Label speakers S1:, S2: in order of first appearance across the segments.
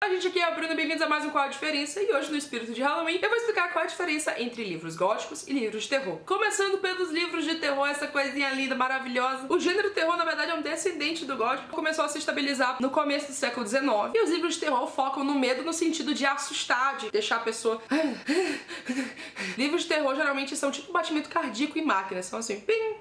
S1: A gente aqui é a Bruna, bem-vindos a mais um Qual a Diferença, e hoje no espírito de Halloween eu vou explicar qual é a diferença entre livros góticos e livros de terror. Começando pelos livros de terror, essa coisinha linda, maravilhosa. O gênero terror, na verdade, é um descendente do gótico, começou a se estabilizar no começo do século XIX, e os livros de terror focam no medo no sentido de assustar, de deixar a pessoa... Livros de terror geralmente são tipo batimento cardíaco em máquina, são assim, pim,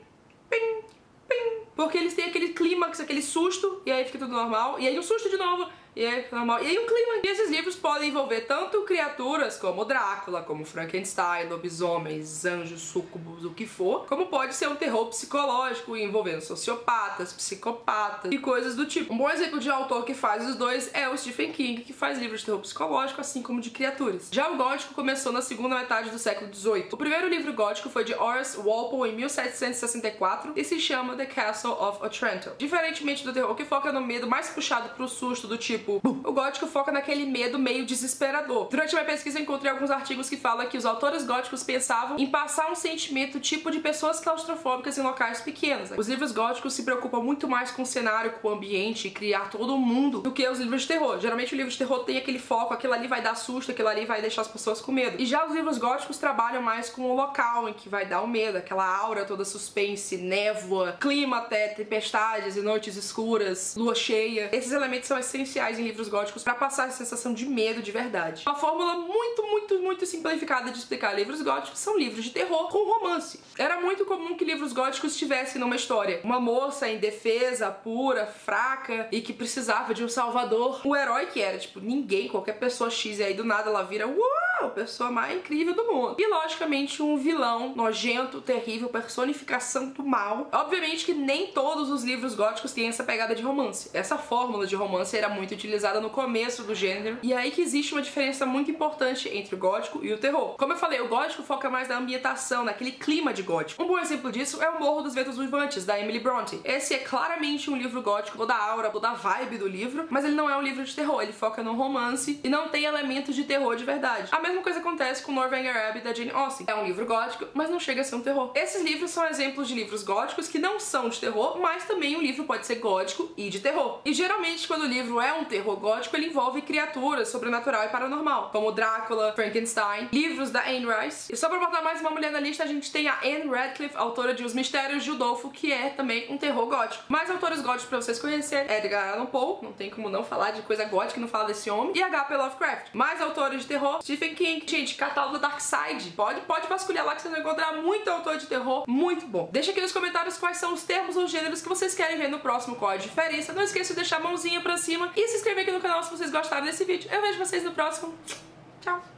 S1: pim, pim, porque eles têm aquele clímax, aquele susto, e aí fica tudo normal, e aí um susto de novo, e aí fica normal, e aí um clima. E esses livros podem envolver tanto criaturas como Drácula, como Frankenstein, lobisomens, anjos, súcubos, o que for, como pode ser um terror psicológico envolvendo sociopatas, psicopatas e coisas do tipo. Um bom exemplo de autor que faz os dois é o Stephen King, que faz livros de terror psicológico, assim como de criaturas. Já o gótico começou na segunda metade do século XVIII. O primeiro livro gótico foi de Horace Walpole em 1764 e se chama The Castle of Otranto. Diferentemente do terror, que foca no medo mais puxado pro susto, do tipo o gótico foca naquele medo meio desesperador. Durante a minha pesquisa eu encontrei alguns artigos que falam que os autores góticos pensavam em passar um sentimento tipo de pessoas claustrofóbicas em locais pequenos. Os livros góticos se preocupam muito mais com o cenário, com o ambiente, criar todo mundo, do que os livros de terror. Geralmente o livro de terror tem aquele foco, aquilo ali vai dar susto, aquilo ali vai deixar as pessoas com medo. E já os livros góticos trabalham mais com o local em que vai dar o medo, aquela aura toda suspense, névoa, clima até, tempestades e noites escuras, lua cheia. Esses elementos são essenciais em livros góticos para passar a sensação de medo de verdade. Uma fórmula muito simplificada de explicar livros góticos são livros de terror com romance. Era muito comum que livros góticos tivessem numa história uma moça indefesa, pura, fraca e que precisava de um salvador. O herói que era, tipo, ninguém, qualquer pessoa X, e aí do nada ela vira, uau, a pessoa mais incrível do mundo. E logicamente um vilão nojento, terrível, personificação do mal. Obviamente que nem todos os livros góticos têm essa pegada de romance. Essa fórmula de romance era muito utilizada no começo do gênero, e aí que existe uma diferença muito importante entre o gótico e o terror. Como eu falei, o gótico foca mais na ambientação, naquele clima de gótico. Um bom exemplo disso é o Morro dos Ventos Uivantes, da Emily Bronte. Esse é claramente um livro gótico, toda a aura, toda a vibe do livro, mas ele não é um livro de terror, ele foca no romance e não tem elementos de terror de verdade. A mesma coisa acontece com Northanger Abbey, da Jane Austen. É um livro gótico, mas não chega a ser um terror. Esses livros são exemplos de livros góticos que não são de terror, mas também um livro pode ser gótico e de terror. E geralmente quando o livro é um terror gótico, ele envolve criaturas sobrenatural e paranormal, como Drácula, Frankenstein, livros da Anne Rice. E só pra botar mais uma mulher na lista, a gente tem a Anne Radcliffe, autora de Os Mistérios de Udolpho, que é também um terror gótico. Mais autores góticos pra vocês conhecerem: Edgar Allan Poe, não tem como não falar de coisa gótica e não falar desse homem, e H.P. Lovecraft. Mais autores de terror: Stephen King. Gente, catálogo Dark Side. Pode vasculhar lá que vocês vão encontrar muito autor de terror muito bom. Deixa aqui nos comentários quais são os termos ou gêneros que vocês querem ver no próximo Qual a Diferença. Não esqueça de deixar a mãozinha pra cima e se inscrever aqui no canal se vocês gostaram desse vídeo. Eu vejo vocês no próximo. Tchau!